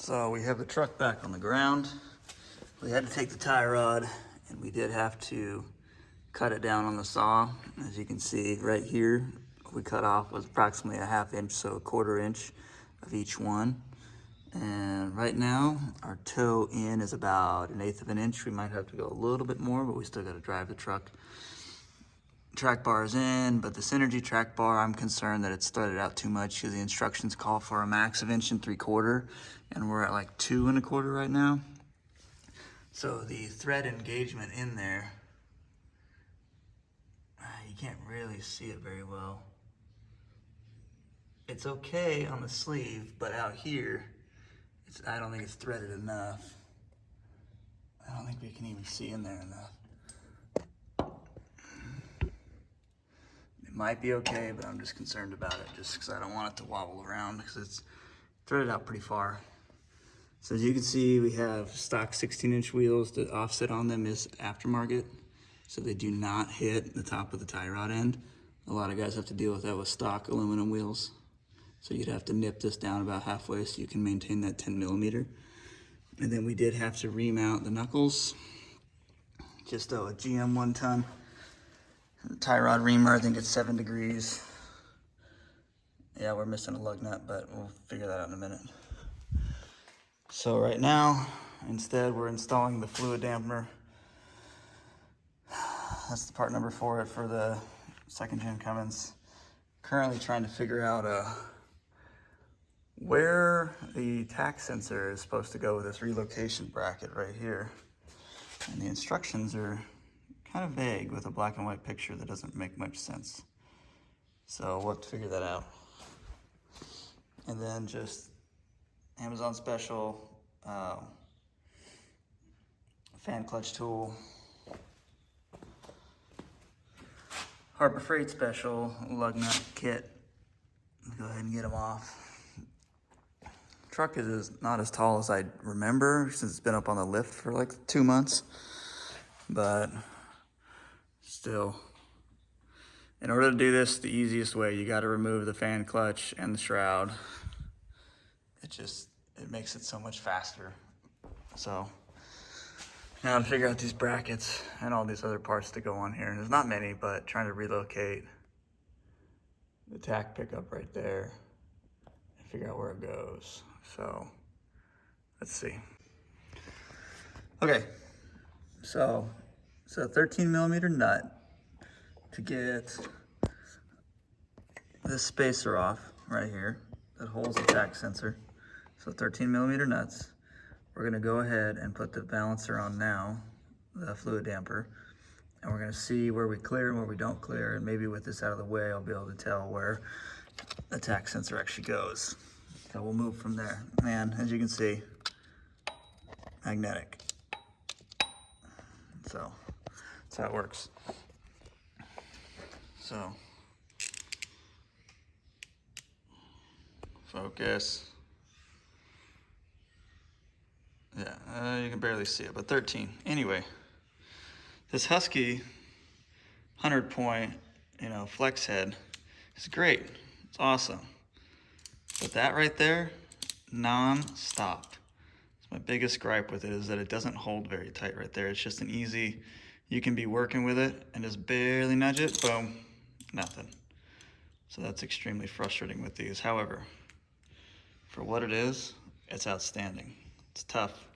So we have the truck back on the ground. We had to take the tie rod and we did have to cut it down on the saw. As you can see right here, we cut off was approximately a 1/2 inch, so a 1/4 inch of each one. And right now our toe in is about 1/8 of an inch. We might have to go a little bit more, but we still got to drive the truck. Track bar is in, but the Synergy track bar, I'm concerned that it's threaded out too much because the instructions call for a max of 1.75 inches, and we're at like 2 1/4 right now. So the thread engagement in there, you can't really see it very well. It's okay on the sleeve, but out here, I don't think it's threaded enough. I don't think we can even see in there enough. It might be okay, but I'm just concerned about it just because I don't want it to wobble around because it's threaded out pretty far. So as you can see, we have stock 16-inch wheels. The offset on them is aftermarket, so they do not hit the top of the tie rod end. A lot of guys have to deal with that with stock aluminum wheels. So you'd have to nip this down about halfway so you can maintain that 10mm. And then we did have to remount the knuckles. Just a GM 1-ton tie rod reamer. I think it's 7 degrees. Yeah, we're missing a lug nut, but we'll figure that out in a minute. So right now, instead, we're installing the Fluidampr. That's the part number for it for the 2nd Gen Cummins. Currently trying to figure out where the tach sensor is supposed to go with this relocation bracket right here. And the instructions are kind of vague with a black and white picture that doesn't make much sense. So we'll have to figure that out. And then just Amazon special fan clutch tool. Harbor Freight special lug nut kit. Go ahead and get them off. Truck is not as tall as I remember since it's been up on the lift for like 2 months, but still, in order to do this the easiest way, you got to remove the fan clutch and the shroud. It makes it so much faster. So now to figure out these brackets and all these other parts to go on here, and there's not many, but trying to relocate the tach pickup right there and figure out where it goes. So let's see. Okay, so it's a 13mm nut to get this spacer off right here that holds the tach sensor. So 13mm nuts. We're gonna go ahead and put the balancer on now, the Fluidampr, and we're gonna see where we clear and where we don't clear, and maybe with this out of the way, I'll be able to tell where the tach sensor actually goes. So we'll move from there. Man, as you can see, magnetic. So that's how it works. So focus. Yeah, you can barely see it, but 13. Anyway, this Husky 100-point, flex head is great. It's awesome. But that right there, non-stop. My biggest gripe with it is that it doesn't hold very tight right there. It's just an easy, you can be working with it and just barely nudge it, boom, nothing. So that's extremely frustrating with these. However, for what it is, it's outstanding. It's tough.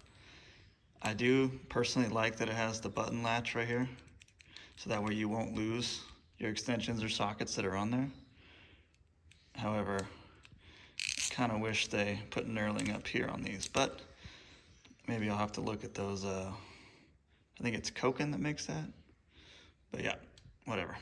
I do personally like that it has the button latch right here, so that way you won't lose your extensions or sockets that are on there. However, I kind of wish they put knurling up here on these, but maybe I'll have to look at those. I think it's Koken that makes that, but yeah, whatever.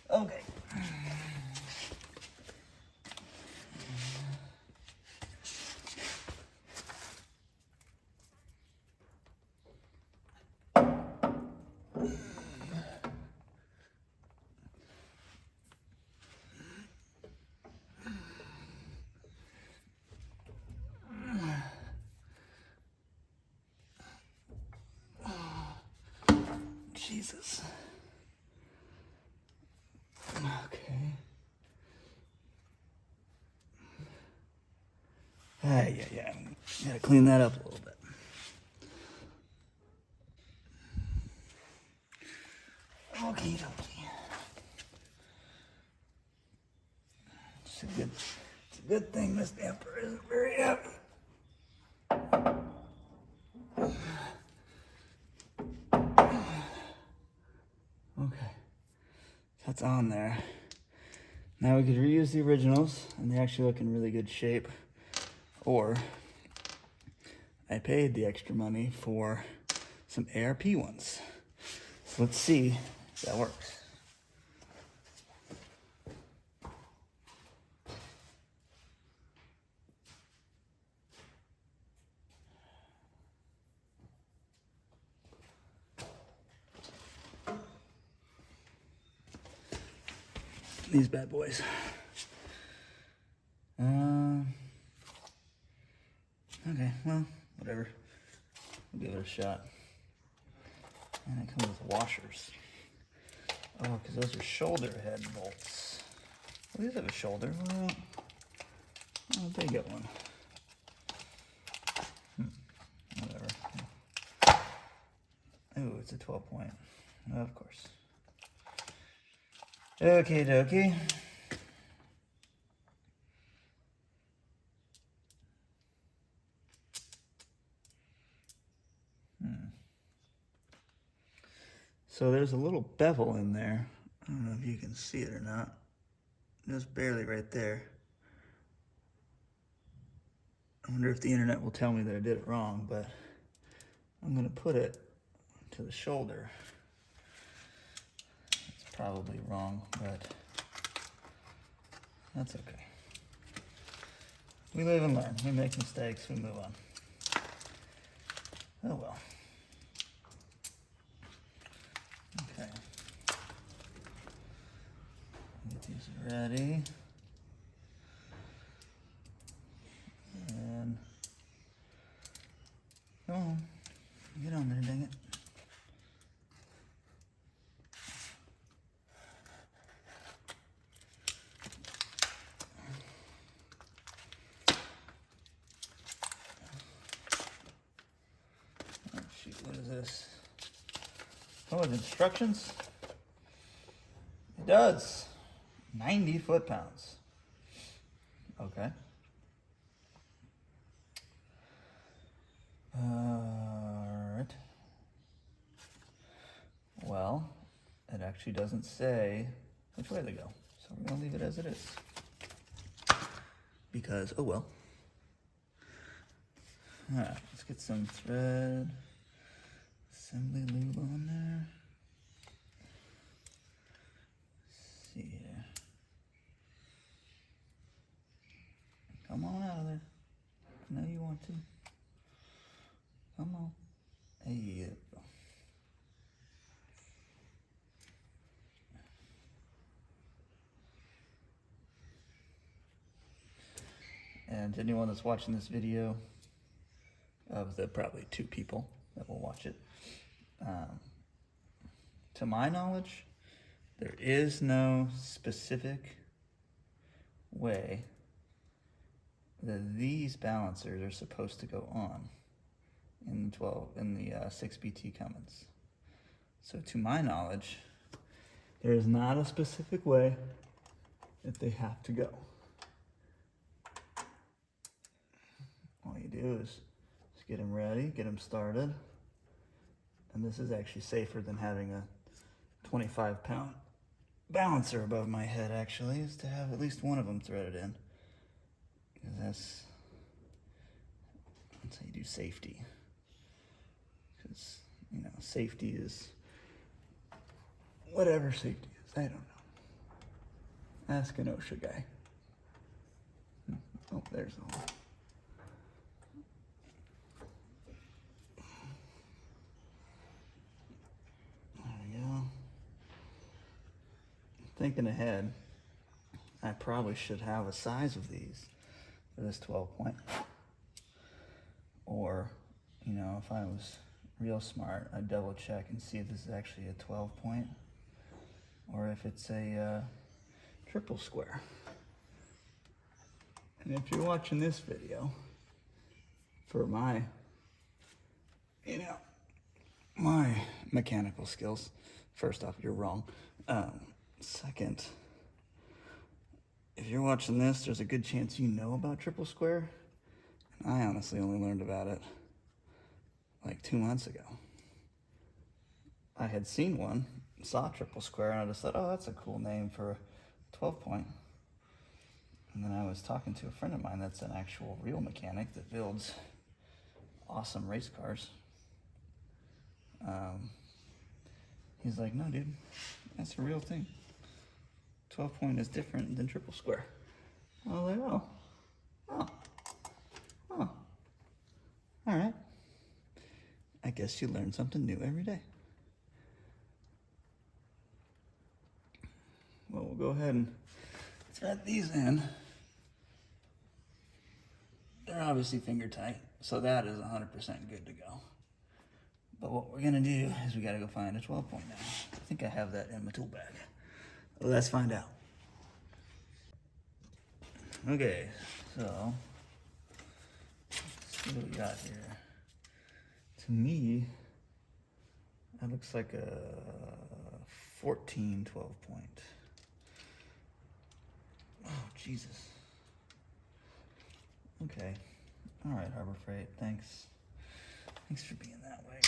Okay. Jesus. Okay. Yeah. Gotta clean that up a little bit. Okie dokie. It's a good thing this damper isn't very heavy. Okay, that's on there. Now we could reuse the originals, and they actually look in really good shape. Or I paid the extra money for some ARP ones. So let's see if that works. These bad boys. Okay, well, whatever. We'll give it a shot. And it comes with washers. Oh, because those are shoulder head bolts. Well, these have a shoulder. Well, oh, they got one. Whatever. Oh, it's a 12-point. Of course. Okay, dokie. So there's a little bevel in there. I don't know if you can see it or not. Just barely right there. I wonder if the internet will tell me that I did it wrong, but I'm gonna put it to the shoulder. It's probably wrong, but that's okay. We live and learn. We make mistakes, we move on. Oh well. Okay. Get these ready. And come on. Get on there, dang it. Oh shoot, what is this? Oh, it's instructions? It does. 90 foot-pounds. Okay. Alright. Well, it actually doesn't say which way they go. So we're gonna leave it as it is. Because, oh well. Alright, let's get some thread. Assembly lube on there. Let's see here. Come on out of there. I know you want to. Come on. There you go. And anyone that's watching this video, of the probably 2 people that will watch it, to my knowledge, there is no specific way that these balancers are supposed to go on in the 6BT Cummins. So to my knowledge, there is not a specific way that they have to go. All you do is just get them ready, get them started. And this is actually safer than having a 25-pound balancer above my head, actually, is to have at least one of them threaded in. Because that's how you do safety. Because, you know, safety is whatever safety is. I don't know. Ask an OSHA guy. Oh, there's the one. Thinking ahead, I probably should have a size of these for this 12-point. Or, you know, if I was real smart, I'd double check and see if this is actually a 12 point or if it's a triple square. And if you're watching this video for my, my mechanical skills, first off, you're wrong. Second, if you're watching this, there's a good chance you know about triple square. And I honestly only learned about it like 2 months ago. I had seen one, saw triple square, and I just thought, oh, that's a cool name for a 12 point. And then I was talking to a friend of mine that's an actual real mechanic that builds awesome race cars. He's like, no, dude, that's a real thing. 12 point is different than triple square. I was like, oh, all right. I guess you learn something new every day. Well, we'll go ahead and thread these in. They're obviously finger tight, so that is 100% good to go. But what we're gonna do is we gotta go find a 12 point now. I think I have that in my tool bag. Let's find out. Okay, so let's see what we got here. To me, that looks like a 14 12 point. Oh, Jesus. Okay. All right, Harbor Freight, thanks. Thanks for being that way.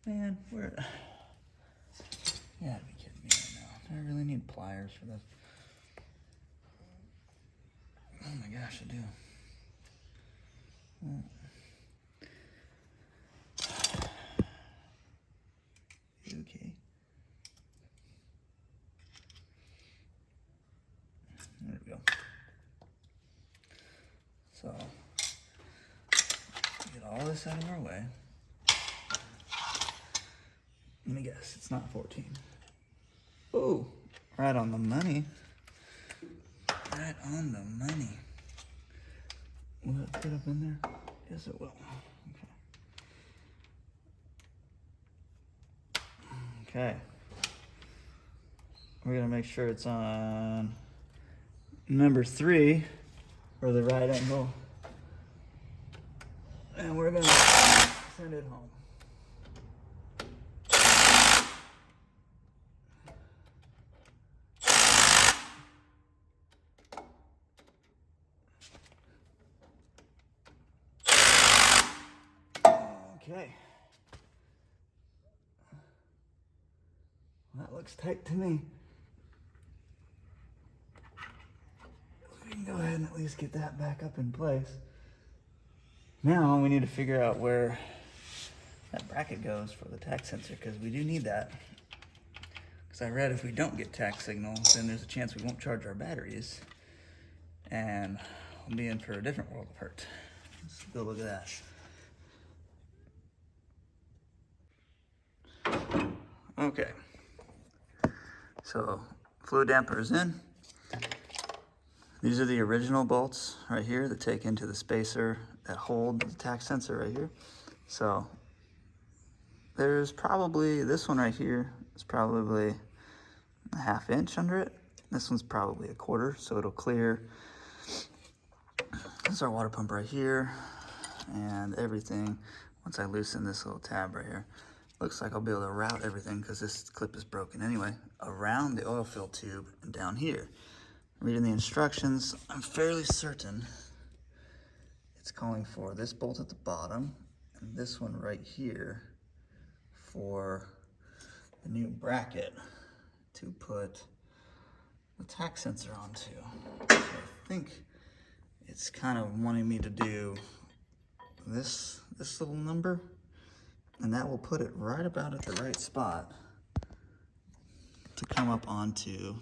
Man, where? You gotta be kidding me right now. Do I really need pliers for this? Oh my gosh, I do. Okay. There we go. So, get all this out of our way. Let me guess, it's not 14. Oh, right on the money. Right on the money. Will it fit up in there? Yes, it will. Okay. We're gonna make sure it's on number 3 for the right angle. And we're gonna send it home. Okay. That looks tight to me. We can go ahead and at least get that back up in place. Now we need to figure out where that bracket goes for the tach sensor, because we do need that. Because I read if we don't get tach signal, then there's a chance we won't charge our batteries. And we'll be in for a different world of hurt. Let's go look at that. Okay, so Fluidampr is in. These are the original bolts right here that take into the spacer that hold the tach sensor right here. So there's probably, this one right here is probably a 1/2 inch under it. This one's probably 1/4, so it'll clear. This is our water pump right here and everything. Once I loosen this little tab right here, looks like I'll be able to route everything, because this clip is broken anyway, around the oil fill tube and down here. Reading the instructions, I'm fairly certain it's calling for this bolt at the bottom and this one right here for the new bracket to put the tach sensor onto. So I think it's kind of wanting me to do this little number, and that will put it right about at the right spot to come up onto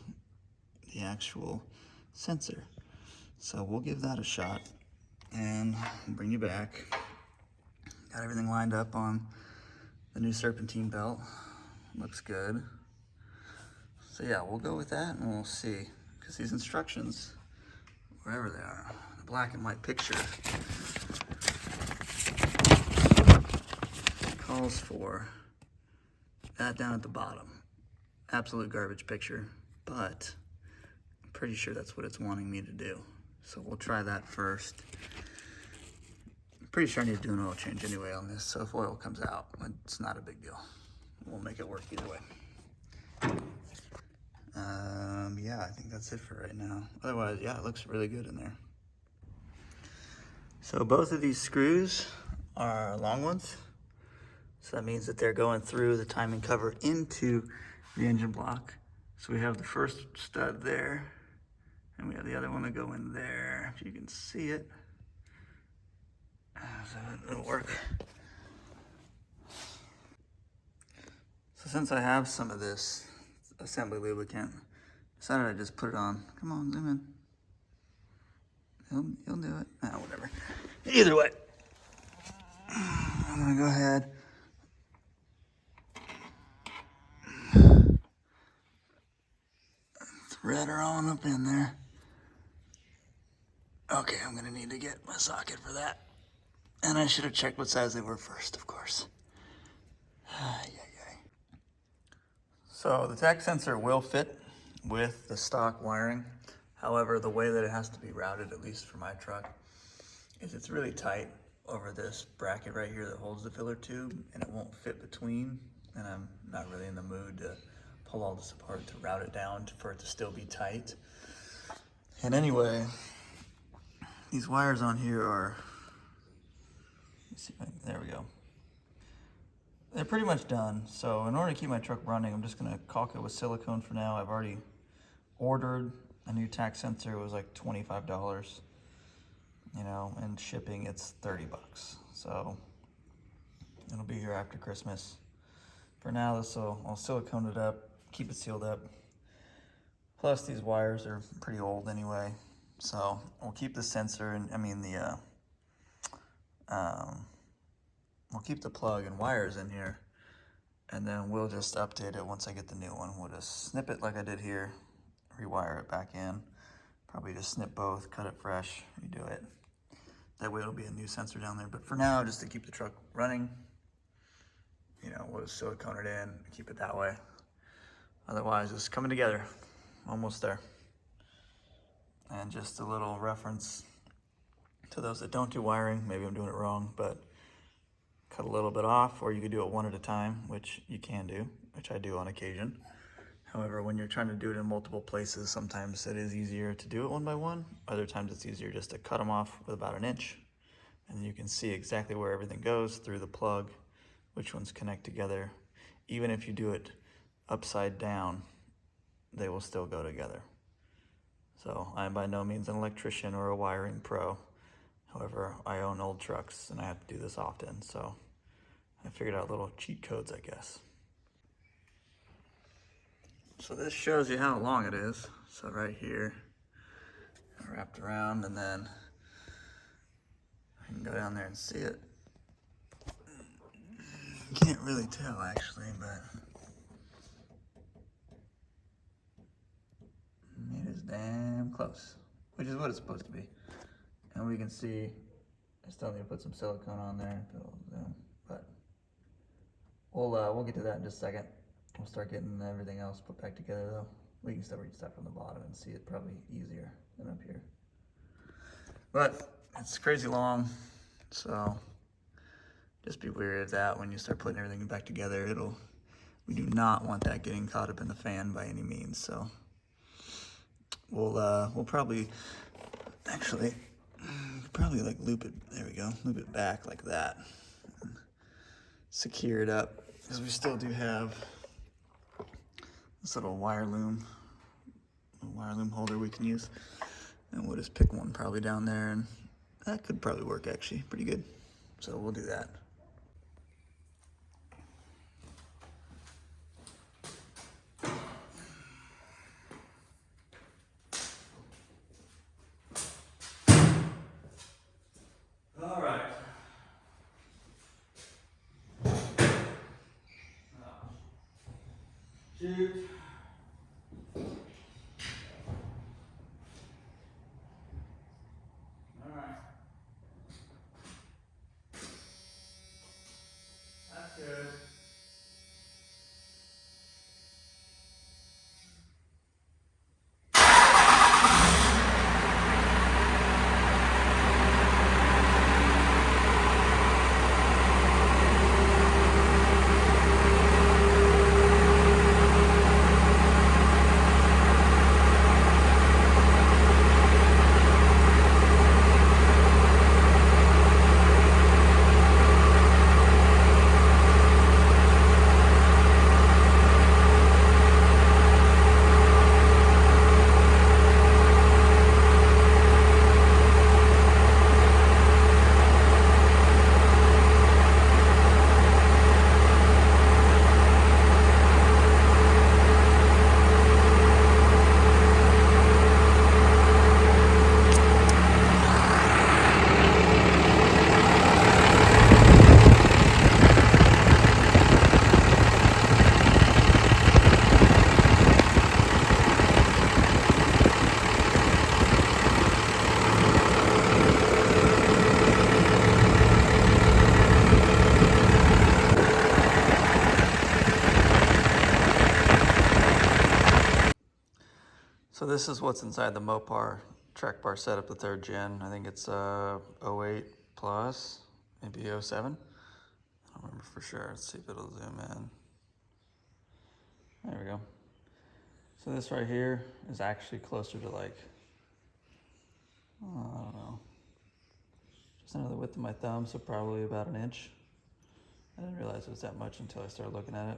the actual sensor. So we'll give that a shot and bring you back. Got everything lined up on the new serpentine belt. Looks good. So yeah, we'll go with that and we'll see. Because these instructions, wherever they are, the black and white picture calls for that down at the bottom. Absolute garbage picture, but I'm pretty sure that's what it's wanting me to do. So we'll try that first. I'm pretty sure I need to do an oil change anyway on this, so if oil comes out, it's not a big deal. We'll make it work either way. Yeah, I think that's it for right now. Otherwise, yeah, it looks really good in there. So both of these screws are long ones. So that means that they're going through the timing cover into the engine block. So we have the first stud there, and we have the other one to go in there, if you can see it. So it'll work. So since I have some of this assembly lubricant, I decided I'd just put it on. Come on, zoom in. He'll do it. Ah, whatever. Either way, I'm gonna go ahead. Thread her on up in there. Okay, I'm gonna need to get my socket for that. And I should have checked what size they were first, of course. So the tach sensor will fit with the stock wiring. However, the way that it has to be routed, at least for my truck, is it's really tight over this bracket right here that holds the filler tube, and it won't fit between. And I'm not really in the mood to pull all this apart to route it down for it to still be tight. And anyway, these wires on here are, let's see, there we go. They're pretty much done. So in order to keep my truck running, I'm just gonna caulk it with silicone for now. I've already ordered a new tach sensor. It was like $25, you know, and shipping it's $30. So it'll be here after Christmas. For now, I'll silicone it up, keep it sealed up. Plus these wires are pretty old anyway. So we'll keep the sensor and we'll keep the plug and wires in here, and then we'll just update it once I get the new one. We'll just snip it like I did here, rewire it back in, probably just snip both, cut it fresh, redo it. That way it'll be a new sensor down there. But for now, just to keep the truck running, you know, we'll just silicone it in, keep it that way. Otherwise, it's coming together, almost there. And just a little reference to those that don't do wiring, maybe I'm doing it wrong, but cut a little bit off, or you could do it one at a time, which you can do, which I do on occasion. However, when you're trying to do it in multiple places, sometimes it is easier to do it one by one. Other times it's easier just to cut them off with about an inch, and you can see exactly where everything goes through the plug, which ones connect together. Even if you do it upside down, they will still go together. So I'm by no means an electrician or a wiring pro. However, I own old trucks and I have to do this often, so I figured out little cheat codes, I guess. So this shows you how long it is. So right here, wrapped around, and then I can go down there and see it. You can't really tell actually, but it is damn close, which is what it's supposed to be. And we can see, I still need to put some silicone on there, but we'll get to that in just a second. We'll start getting everything else put back together though. We can still reach that from the bottom and see it probably easier than up here. But it's crazy long, so just be wary of that when you start putting everything back together. We do not want that getting caught up in the fan by any means. So we'll probably, actually, like loop it, there we go, loop it back like that. And secure it up, because we still do have this little wire loom holder we can use. And we'll just pick one probably down there, and that could probably work actually pretty good. So we'll do that. All right. Shoot. So this is what's inside the Mopar track bar setup, the 3rd gen. I think it's 08 plus, maybe 07. I don't remember for sure. Let's see if it'll zoom in. There we go. So this right here is actually closer to like, I don't know, just under the width of my thumb, so probably about an inch. I didn't realize it was that much until I started looking at it.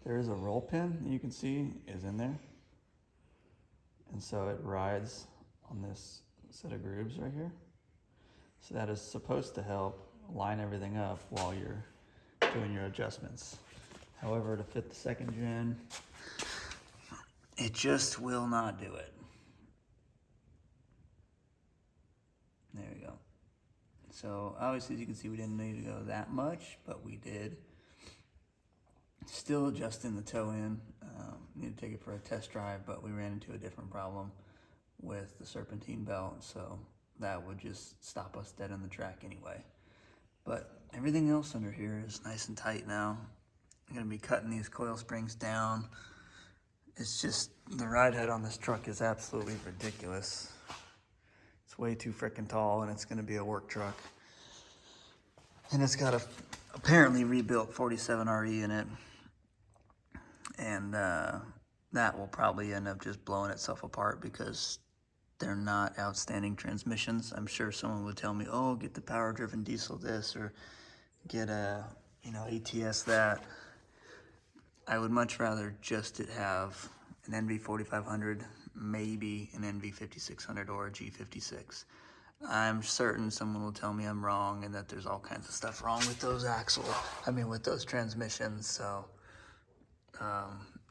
There is a roll pin that you can see is in there. And so it rides on this set of grooves right here. So that is supposed to help line everything up while you're doing your adjustments. However, to fit the 2nd gen, it just will not do it. There we go. So obviously, as you can see, we didn't need to go that much, but we did. Still adjusting the toe in. Need to take it for a test drive, but we ran into a different problem with the serpentine belt, so that would just stop us dead on the track anyway. But everything else under here is nice and tight now. I'm gonna be cutting these coil springs down. It's just, the ride height on this truck is absolutely ridiculous. It's way too freaking tall, and it's gonna be a work truck. And it's got a apparently rebuilt 47 RE in it. And that will probably end up just blowing itself apart because they're not outstanding transmissions. I'm sure someone would tell me, oh, get the power-driven diesel this, or get a, ATS that. I would much rather just it have an NV4500, maybe an NV5600 or a G56. I'm certain someone will tell me I'm wrong and that there's all kinds of stuff wrong with those with those transmissions, so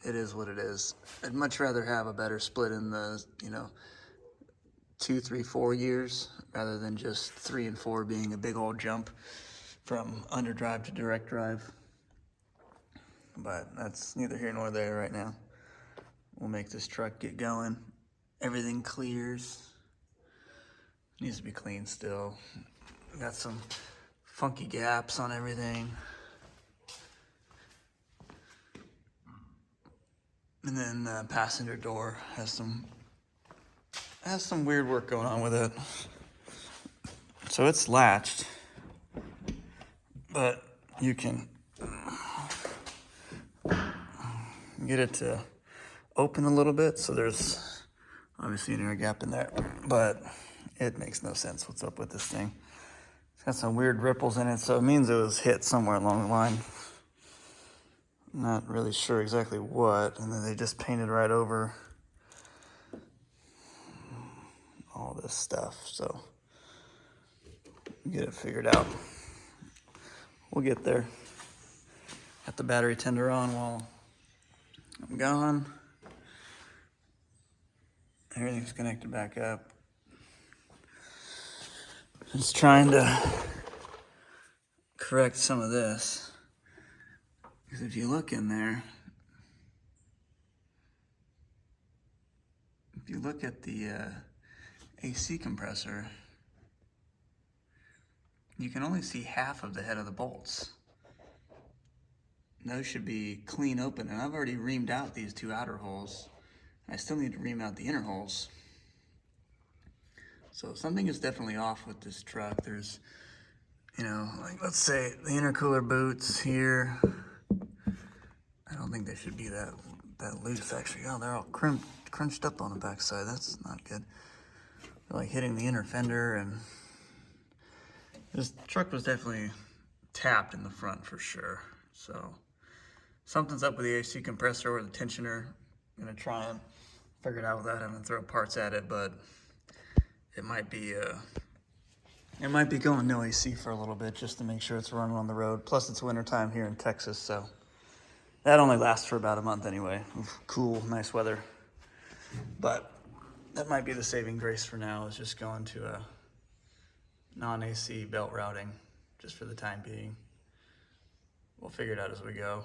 it is what it is. I'd much rather have a better split in the, 2, 3, 4 years rather than just 3 and 4 being a big old jump from underdrive to direct drive. But that's neither here nor there right now. We'll make this truck get going. Everything clears. Needs to be clean still. Got some funky gaps on everything. And then the passenger door has some weird work going on with it. So it's latched, but you can get it to open a little bit. So there's obviously an air gap in there, but it makes no sense what's up with this thing. It's got some weird ripples in it, so it means it was hit somewhere along the line. Not really sure exactly what, and then they just painted right over all this stuff, so get it figured out. We'll get there. Got the battery tender on while I'm gone. Everything's connected back up. Just trying to correct some of this. Because if you look in there, if you look at the AC compressor, you can only see half of the head of the bolts. Those should be clean open, and I've already reamed out these 2 outer holes. I still need to ream out the inner holes. So something is definitely off with this truck. There's, let's say the intercooler boots here. I don't think they should be that loose, actually. Oh, they're all crunched up on the backside. That's not good. They're like hitting the inner fender, and this truck was definitely tapped in the front for sure. So something's up with the AC compressor or the tensioner. I'm gonna try and figure it out without having to throw parts at it, but it might be going no AC for a little bit just to make sure it's running on the road. Plus it's wintertime here in Texas, so that only lasts for about a month anyway. Cool, nice weather. But that might be the saving grace for now, is just going to a non-AC belt routing just for the time being. We'll figure it out as we go.